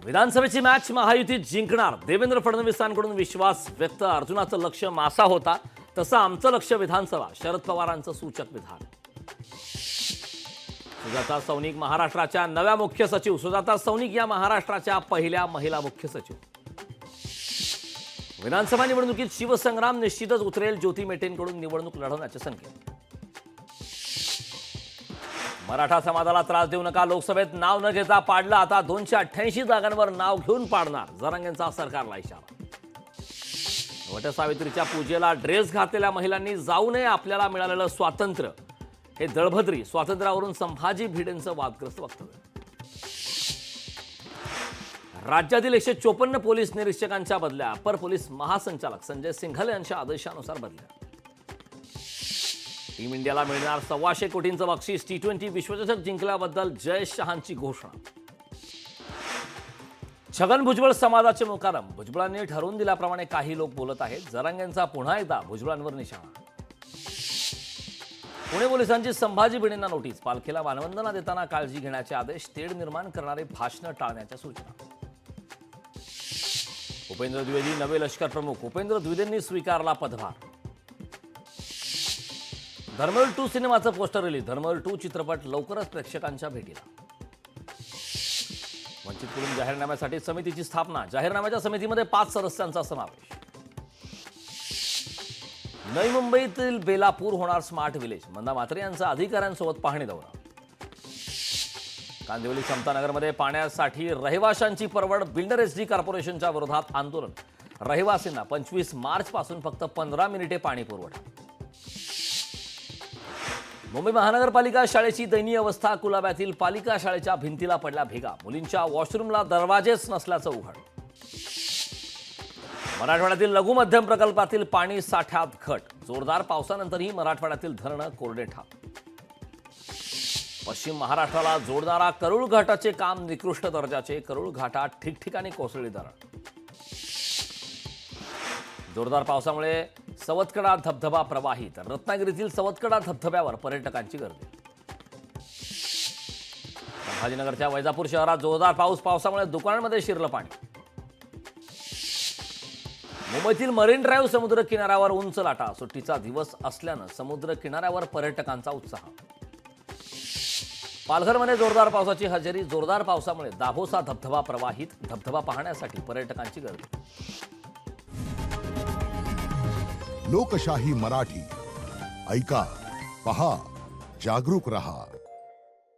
विधानसभेची मॅच महायुतीत जिंकणार, देवेंद्र फडणवीसांकडून विश्वास व्यक्त. अर्जुनाचं लक्ष मासा होता, तसं आमचं लक्ष विधानसभा. शरद पवारांचं सूचक विधान. सुजाता सौनिक महाराष्ट्राच्या नव्या मुख्य सचिव. सुजाता सौनिक या महाराष्ट्राच्या पहिल्या महिला मुख्य सचिव. विधानसभा निवडणुकीत शिवसंग्राम निश्चितच उतरेल. ज्योती मेटेंकडून निवडणूक लढवण्याचे संकेत. मराठा समाजाला त्रास देऊ नका, लोकसभेत नाव न घेता पाडलं. आता 288 जागांवर नाव घेऊन पाडणार, जरांगेंचा सरकारला इशारा. वटसावित्रीच्या पूजेला ड्रेस घातलेल्या महिलांनी जाऊ नये, आपल्याला मिळालेलं स्वातंत्र्य हे दळभद्री. स्वातंत्र्यावरून संभाजी भिडेंचं वादग्रस्त वक्तव्य. राज्यातील 154 पोलीस निरीक्षकांच्या बदल्या अपर पोलीस महासंचालक संजय सिंघल यांच्या आदेशानुसार बदल्या. टीम इंडियाला मिळणार 125 कोटींचं बक्षीस. T20 विश्वचषक जिंकल्याबद्दल जय शहांची घोषणा. छगन भुजबळ समाजाचे मुकादम. भुजबळांनी ठरवून दिल्याप्रमाणे काही लोक बोलत आहेत. जरांगेंचा पुन्हा एकदा भुजबळांवर निशाणा. पुणे पोलिसांची संभाजी भिडेंना नोटीस. पालखीला मानवंदना देताना काळजी घेण्याचे आदेश. तेढ निर्माण करणारे भाषणं टाळण्याच्या सूचना. उपेंद्र द्विवेदी नवे लष्कर प्रमुख. उपेंद्र द्विवेदींनी स्वीकारला पदभार. धर्मवीर 2 सिनेमाचं पोस्टर रिलीज. धर्मवीर 2 चित्रपट लवकरच प्रेक्षकांच्या भेटीला. वंचितकडून जाहीरनाम्यासाठी समितीची स्थापना. जाहीरनाम्याच्या समितीमध्ये 5 सदस्यांचा समावेश. नवी मुंबईतील बेलापूर होणार स्मार्ट विलेज. मंदा म्हात्रे यांचा अधिकाऱ्यांसोबत पाहणी दौरा. कांदिवली समतानगरमध्ये पाण्यासाठी रहिवाशांची परवड. बिल्डर SD कॉर्पोरेशनच्या विरोधात आंदोलन. रहिवासींना 25 मार्च पासून फक्त 15 मिनिटे पाणी पुरवठा. मुंबई महानगरपालिका शाळेची दयनीय अवस्था. कुलाब्यातील पालिका शाळेच्या भिंतीला पडल्या भेगा. मुलींच्या वॉशरूमला दरवाजेच नसल्याचं उघड. मराठवाड्यातील लघु मध्यम प्रकल्पातील पाणी साठ्यात घट. जोरदार पावसानंतरही मराठवाड्यातील धरणं कोरडे ठाक. पश्चिम महाराष्ट्राला जोडणारा करूळ घाटाचे काम निकृष्ट दर्जाचे. करूळ घाटात ठिकठिकाणी कोसळली धरण. जोरदार पावसामुळे सवतकडा धबधबा प्रवाहित. रत्नागिरीतील सवतकडा धबधब्यावर पर्यटकांची गर्दी. संभाजीनगरच्या वैजापूर शहरात जोरदार पाऊस. पावसामुळे दुकानांमध्ये शिरलं पाणी. मुंबईतील मरीन ड्राईव्ह समुद्र किनाऱ्यावर उंच लाटा. सुट्टीचा दिवस असल्यानं समुद्र किनाऱ्यावर पर्यटकांचा उत्साह. पालघरमध्ये जोरदार पावसाची हजेरी. जोरदार पावसामुळे दाभोसा धबधबा प्रवाहित. धबधबा पाहण्यासाठी पर्यटकांची गर्दी. लोकशाही मराठी ऐका, पहा, जागरूक रहा.